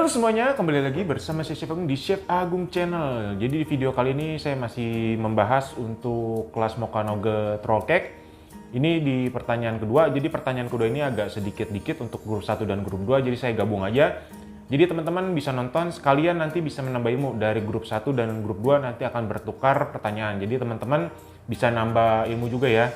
Halo semuanya, kembali lagi bersama saya Chef Agung di Chef Agung Channel. Jadi di video kali ini saya masih membahas untuk kelas Mocha Nougat Roll Cake. Ini di pertanyaan kedua, jadi pertanyaan kedua ini agak sedikit-dikit untuk grup 1 dan grup 2, jadi saya gabung aja. Jadi teman-teman bisa nonton, sekalian nanti bisa menambah ilmu dari grup 1 dan grup 2 nanti akan bertukar pertanyaan. Jadi teman-teman bisa nambah ilmu juga ya.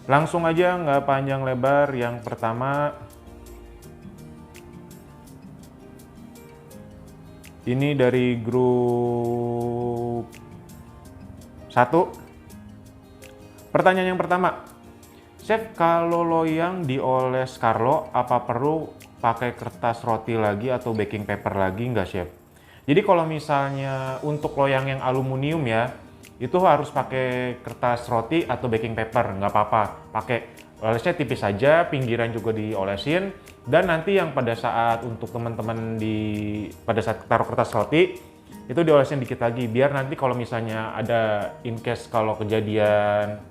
Langsung aja, nggak panjang lebar, yang pertama ini dari grup 1. Pertanyaan yang pertama, Chef, kalau loyang dioles Carlo, apa perlu pakai kertas roti lagi atau baking paper lagi nggak, Chef? Jadi kalau misalnya untuk loyang yang aluminium ya, itu harus pakai kertas roti atau baking paper, nggak apa-apa. Pakai olesnya tipis saja, pinggiran juga diolesin. Dan nanti yang pada saat untuk teman-teman pada saat taruh kertas roti itu diolesin dikit lagi, biar nanti kalau misalnya ada in case kalau kejadian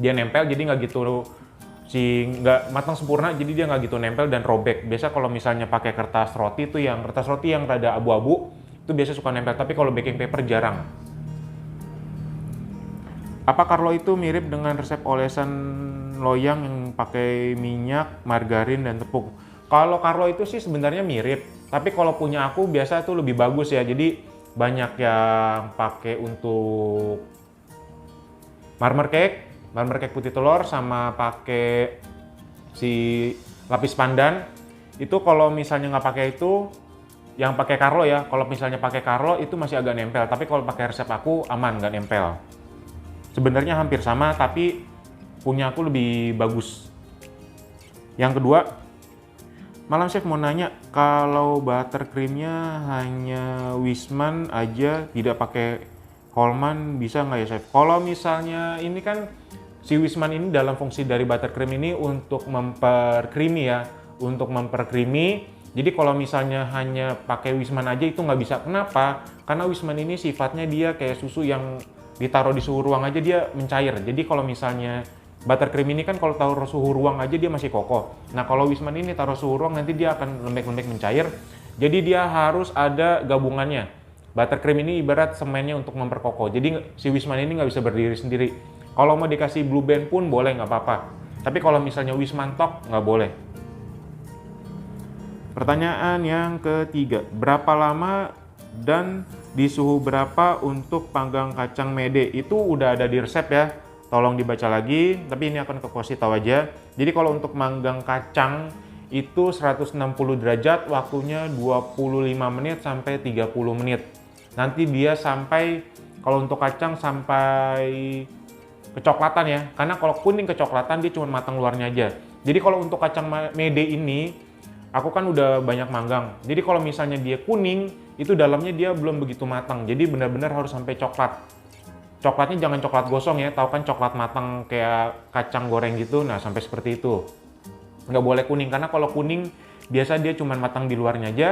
dia nempel, jadi nggak gitu nggak matang sempurna, jadi dia nggak gitu nempel dan robek. Biasa kalau misalnya pakai kertas roti yang rada abu-abu itu biasa suka nempel, tapi kalau baking paper jarang. Apa Carlo itu mirip dengan resep olesan loyang yang pakai minyak, margarin, dan tepung? Kalau Carlo itu sih sebenarnya mirip, tapi kalau punya aku biasa tuh lebih bagus ya. Jadi banyak yang pakai untuk marmer cake putih telur, sama pakai si lapis pandan. Itu kalau misalnya nggak pakai itu, yang pakai Carlo ya. Kalau misalnya pakai Carlo itu masih agak nempel, tapi kalau pakai resep aku aman, nggak nempel. Sebenarnya hampir sama, tapi punya aku lebih bagus. Yang kedua, Malam Chef mau nanya, kalau buttercreamnya hanya Wisman aja, tidak pakai Coleman, bisa nggak ya, Chef? Kalau misalnya ini kan si Wisman ini dalam fungsi dari buttercream ini untuk mempercreamy ya, untuk mempercreamy. Jadi kalau misalnya hanya pakai Wisman aja itu nggak bisa. Kenapa? Karena Wisman ini sifatnya dia kayak susu yang ditaruh di suhu ruang aja dia mencair. Jadi kalau misalnya buttercream ini kan kalau taruh suhu ruang aja dia masih kokoh. Nah kalau Wisman ini taruh suhu ruang nanti dia akan lembek-lembek mencair. Jadi dia harus ada gabungannya. Buttercream ini ibarat semennya untuk memperkokoh. Jadi si Wisman ini nggak bisa berdiri sendiri. Kalau mau dikasih Blue Band pun boleh, nggak apa-apa. Tapi kalau misalnya Wisman Tok nggak boleh. Pertanyaan yang ketiga, berapa lama dan di suhu berapa untuk panggang kacang mede? Itu udah ada di resep ya, tolong dibaca lagi, tapi ini akan aku kasih tahu aja. Jadi kalau untuk manggang kacang itu 160 derajat, waktunya 25 menit sampai 30 menit. Nanti dia sampai, kalau untuk kacang sampai kecoklatan ya, karena kalau kuning kecoklatan dia cuma matang luarnya aja. Jadi kalau untuk kacang mede ini, aku kan udah banyak manggang. Jadi kalau misalnya dia kuning, itu dalamnya dia belum begitu matang. Jadi benar-benar harus sampai coklat. Coklatnya jangan coklat gosong ya, tahu kan coklat matang kayak kacang goreng gitu. Nah sampai seperti itu. Nggak boleh kuning, karena kalau kuning biasa dia cuma matang di luarnya aja.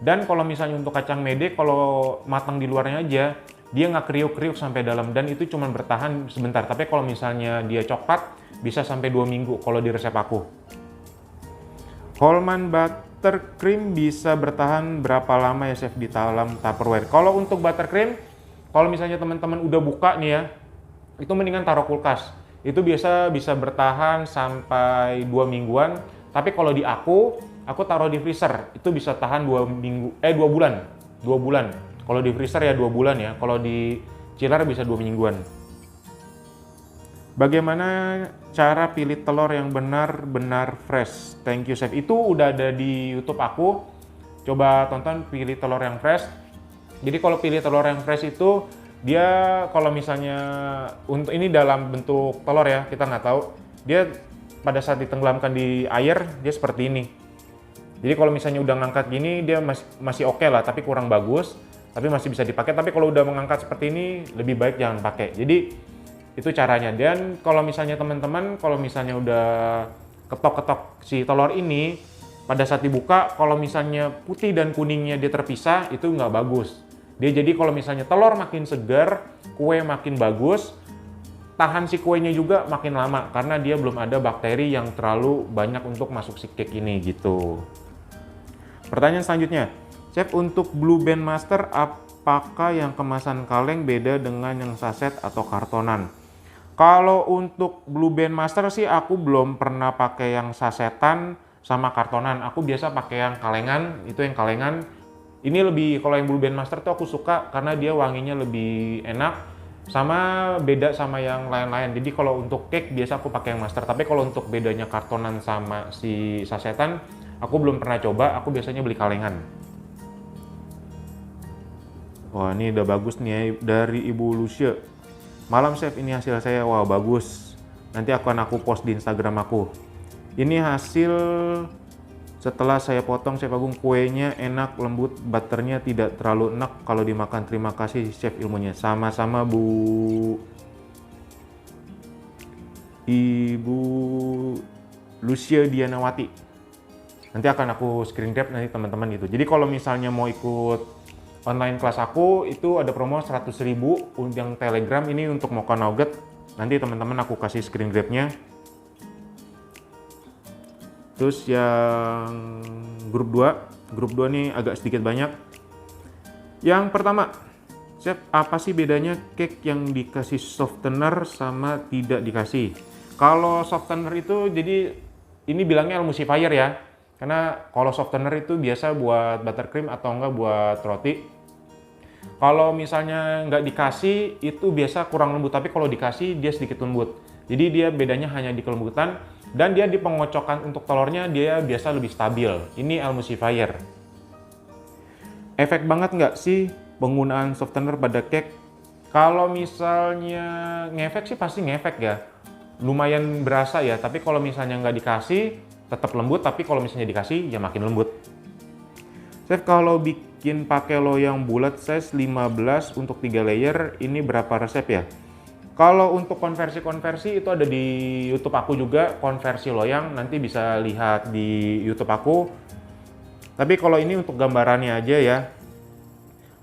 Dan kalau misalnya untuk kacang mede, kalau matang di luarnya aja, dia nggak kriuk-kriuk sampai dalam, dan itu cuma bertahan sebentar. Tapi kalau misalnya dia coklat, bisa sampai 2 minggu kalau di resep aku. Coleman buttercream bisa bertahan berapa lama ya, Chef, di dalam Tupperware? Kalau untuk buttercream, kalau misalnya teman-teman udah buka nih ya, itu mendingan taruh kulkas. Itu biasa bisa bertahan sampai 2 mingguan. Tapi kalau di aku taruh di freezer, itu bisa tahan 2 bulan. 2 bulan. Kalau di freezer ya 2 bulan ya. Kalau di chiller bisa 2 mingguan. Bagaimana cara pilih telur yang benar-benar fresh? Thank you, Chef. Itu udah ada di YouTube aku. Coba tonton pilih telur yang fresh. Jadi kalau pilih telur yang fresh itu, dia kalau misalnya untuk ini dalam bentuk telur ya, kita nggak tahu. Dia pada saat ditenggelamkan di air, dia seperti ini. Jadi kalau misalnya udah ngangkat gini, dia masih oke lah, tapi kurang bagus. Tapi masih bisa dipakai. Tapi kalau udah mengangkat seperti ini, lebih baik jangan pakai. Jadi itu caranya. Dan kalau misalnya teman-teman, kalau misalnya udah ketok-ketok si telur ini, pada saat dibuka, kalau misalnya putih dan kuningnya dia terpisah, itu nggak bagus. Dia jadi kalau misalnya telur makin segar, kue makin bagus, tahan si kuenya juga makin lama, karena dia belum ada bakteri yang terlalu banyak untuk masuk si cake ini gitu. Pertanyaan selanjutnya, Chef, untuk Blue Band Master, apakah yang kemasan kaleng beda dengan yang saset atau kartonan? Kalau untuk Blue Band Master sih aku belum pernah pakai yang sasetan sama kartonan. Aku biasa pakai yang kalengan, itu yang kalengan. Ini lebih, kalau yang Blue Band Master tuh aku suka karena dia wanginya lebih enak, sama beda sama yang lain-lain. Jadi kalau untuk cake biasa aku pakai yang master, tapi kalau untuk bedanya kartonan sama si sasetan aku belum pernah coba, aku biasanya beli kalengan. Wah, ini udah bagus nih ya, dari Ibu Lucia. Malam chef, ini hasil saya. Wah, bagus. Nanti akan aku post di Instagram aku. Ini hasil setelah saya potong, Chef Agung. Kuenya enak, lembut, butternya tidak terlalu enak kalau dimakan. Terima kasih Chef ilmunya. Sama-sama Bu Ibu Lucia Dianawati. Nanti akan aku screen grab nanti teman-teman gitu. Jadi kalau misalnya mau ikut online kelas aku, itu ada promo 100.000 yang Telegram ini untuk Mocha Nugget. Nanti teman-teman aku kasih screen grabnya. Terus yang grup 2 nih agak sedikit banyak. Yang pertama, Chef, apa sih bedanya cake yang dikasih softener sama tidak dikasih? Kalau softener itu, jadi ini bilangnya emulsifier ya. Karena kalau softener itu biasa buat buttercream atau enggak buat roti. Kalau misalnya nggak dikasih itu biasa kurang lembut, tapi kalau dikasih dia sedikit lembut. Jadi dia bedanya hanya di kelembutan, dan dia di pengocokan untuk telurnya dia biasa lebih stabil. Ini emulsifier. Efek banget nggak sih penggunaan softener pada cake? Kalau misalnya ngefek sih pasti ngefek ya. Lumayan berasa ya, tapi kalau misalnya nggak dikasih tetap lembut, tapi kalau misalnya dikasih ya makin lembut. Chef, kalau bikin pakai loyang bulat size 15 untuk 3 layer, ini berapa resep ya? Kalau untuk konversi-konversi itu ada di YouTube aku juga, konversi loyang, nanti bisa lihat di YouTube aku. Tapi kalau ini untuk gambarannya aja ya.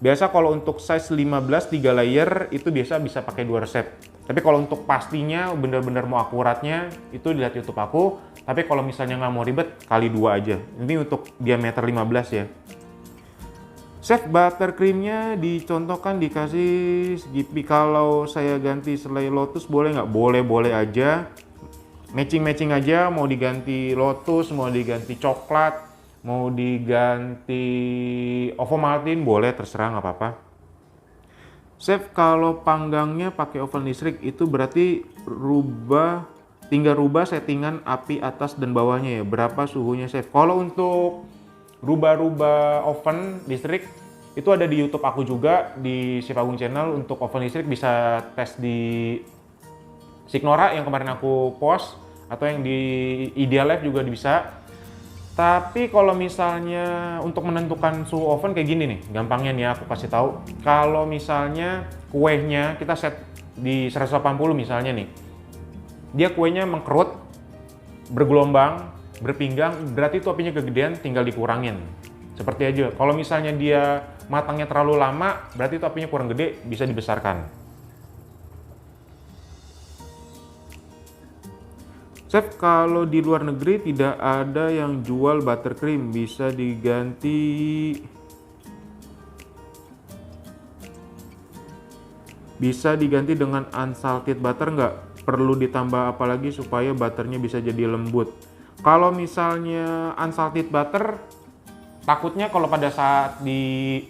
Biasa kalau untuk size 15 3 layer itu biasa bisa pakai 2 resep. Tapi kalau untuk pastinya bener-bener mau akuratnya itu dilihat YouTube aku. Tapi kalau misalnya nggak mau ribet, kali 2 aja. Ini untuk diameter 15 ya. Chef, buttercreamnya dicontohkan dikasih segitiga. Kalau saya ganti selai lotus boleh nggak? Boleh aja. Matching aja, mau diganti lotus, mau diganti coklat, mau diganti ovomaltine, boleh, terserah, nggak apa-apa. Chef, kalau panggangnya pakai oven listrik itu berarti tinggal rubah settingan api atas dan bawahnya ya. Berapa suhunya Chef? Kalau untuk rubah oven listrik itu ada di YouTube aku juga, di Chef Agung Channel. Untuk oven listrik bisa tes di Signora yang kemarin aku post, atau yang di Ideal Life juga bisa. Tapi kalau misalnya untuk menentukan suhu oven kayak gini nih, gampangnya nih aku kasih tahu. Kalau misalnya kuenya kita set di 180 misalnya nih, dia kuenya mengkerut, bergelombang, berpinggang, berarti itu apinya kegedean, tinggal dikurangin. Seperti aja, kalau misalnya dia matangnya terlalu lama, berarti itu apinya kurang gede, bisa dibesarkan. Chef, kalau di luar negeri tidak ada yang jual buttercream, bisa diganti dengan unsalted butter nggak? Perlu ditambah apa lagi supaya butternya bisa jadi lembut? Kalau misalnya unsalted butter, takutnya kalau pada saat di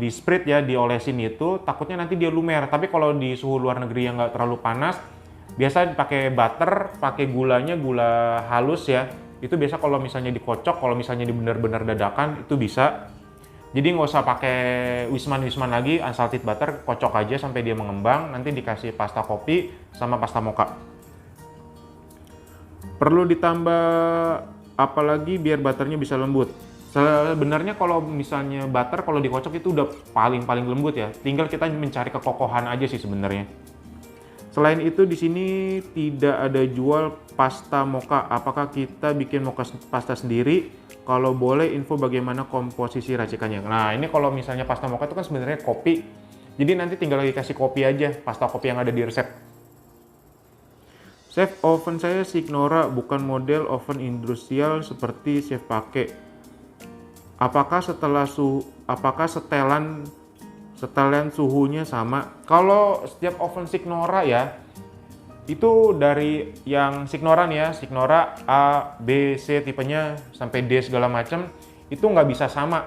spread ya, diolesin itu, takutnya nanti dia lumer. Tapi kalau di suhu luar negeri yang nggak terlalu panas, biasa pakai butter, pakai gulanya gula halus ya. Itu biasa kalau misalnya dikocok, kalau misalnya di benar-benar dadakan itu bisa. Jadi nggak usah pakai wisman lagi, unsalted butter, kocok aja sampai dia mengembang. Nanti dikasih pasta kopi sama pasta mocha. Perlu ditambah apa lagi biar butternya bisa lembut? Sebenarnya kalau misalnya butter kalau dikocok itu udah paling lembut ya. Tinggal kita mencari kekokohan aja sih sebenarnya. Selain itu di sini tidak ada jual pasta mocha. Apakah kita bikin mocha pasta sendiri? Kalau boleh info bagaimana komposisi racikannya. Nah, ini kalau misalnya pasta mocha itu kan sebenarnya kopi. Jadi nanti tinggal dikasih kopi aja, pasta kopi yang ada di resep. Chef, oven saya Signora, bukan model oven industrial seperti Chef pakai. Apakah setelan suhunya sama? Kalau setiap oven Signora ya, itu dari yang Signoran ya, Signora A, B, C tipenya sampai D segala macam, itu nggak bisa sama,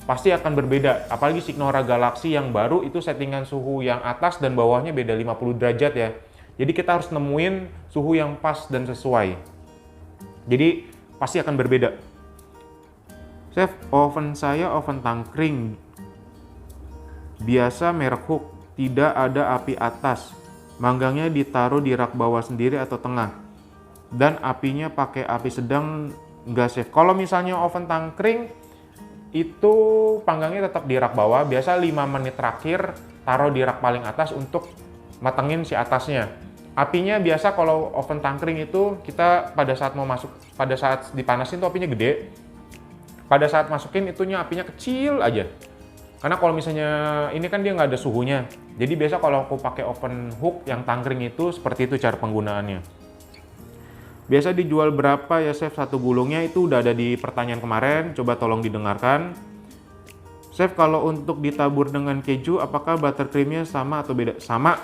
pasti akan berbeda. Apalagi Signora Galaxy yang baru itu settingan suhu yang atas dan bawahnya beda 50 derajat ya. Jadi kita harus nemuin suhu yang pas dan sesuai. Jadi pasti akan berbeda. Chef, oven saya oven tangkring biasa merek Hook, tidak ada api atas. Manggangnya ditaruh di rak bawah sendiri atau tengah. Dan apinya pakai api sedang enggak, Chef? Kalau misalnya oven tangkring itu panggangnya tetap di rak bawah, biasa 5 menit terakhir taruh di rak paling atas untuk matengin si atasnya. Apinya biasa kalau oven tangkring itu kita pada saat dipanasin tuh apinya gede. Pada saat masukin itunya apinya kecil aja. Karena kalau misalnya ini kan dia nggak ada suhunya. Jadi biasa kalau aku pakai oven Hook yang tangkring itu seperti itu cara penggunaannya. Biasa dijual berapa ya, Chef, satu gulungnya? Itu udah ada di pertanyaan kemarin, coba tolong didengarkan. Chef, kalau untuk ditabur dengan keju, apakah buttercreamnya sama atau beda? Sama.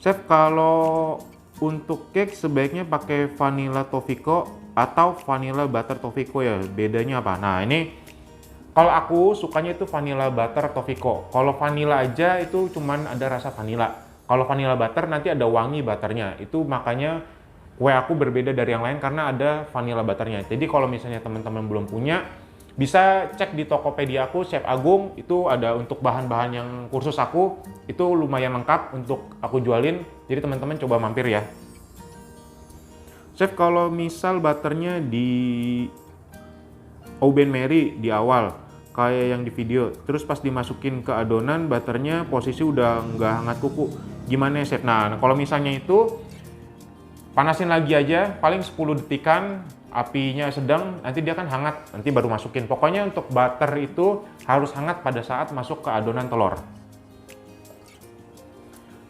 Chef, kalau untuk cake sebaiknya pakai vanilla Toffico atau vanilla butter Toffico ya? Bedanya apa? Nah ini kalau aku sukanya itu vanilla butter Toffico. Kalau vanilla aja itu cuman ada rasa vanilla. Kalau vanilla butter nanti ada wangi butternya. Itu makanya kue aku berbeda dari yang lain karena ada vanilla butternya. Jadi kalau misalnya teman-teman belum punya, bisa cek di Tokopedia aku, Chef Agung. Itu ada untuk bahan-bahan yang kursus aku. Itu lumayan lengkap untuk aku jualin. Jadi teman-teman coba mampir ya. Chef, kalau misal butternya di Oven Mary di awal, kayak yang di video, terus pas dimasukin ke adonan, butternya posisi udah nggak hangat kuku, gimana ya, Chef? Nah, kalau misalnya itu panasin lagi aja, paling 10 detikan, apinya sedang, nanti dia kan hangat, nanti baru masukin. Pokoknya untuk butter itu harus hangat pada saat masuk ke adonan telur.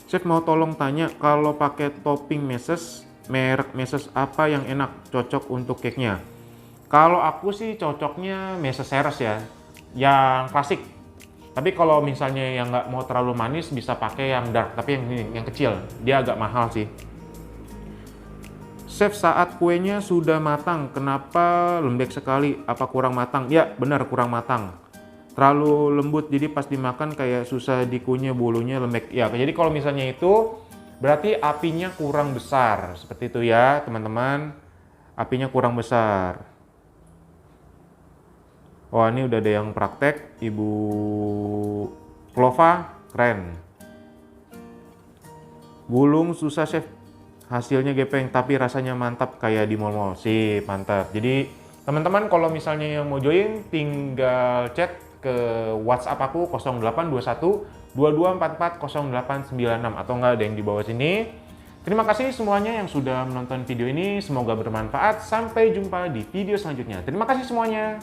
Chef, mau tolong tanya, kalau pakai topping meses, merek meses apa yang enak, cocok untuk cake-nya? Kalau aku sih cocoknya meses Ceres ya, yang klasik. Tapi kalau misalnya yang nggak mau terlalu manis bisa pakai yang dark, tapi yang kecil, dia agak mahal sih. Chef, saat kuenya sudah matang, kenapa lembek sekali? Apa kurang matang? Ya, benar kurang matang. Terlalu lembut, jadi pas dimakan kayak susah dikunyah, bulunya lembek. Ya, jadi kalau misalnya itu berarti apinya kurang besar, seperti itu ya, teman-teman. Apinya kurang besar. Wah, ini udah ada yang praktek, Ibu Clova, keren. Gulung susah, Chef. Hasilnya gepeng, tapi rasanya mantap kayak di mall-mall. Sip, mantap. Jadi, teman-teman kalau misalnya yang mau join, tinggal chat ke WhatsApp aku 0821 2244 0896 atau enggak ada yang di bawah sini. Terima kasih semuanya yang sudah menonton video ini. Semoga bermanfaat. Sampai jumpa di video selanjutnya. Terima kasih semuanya.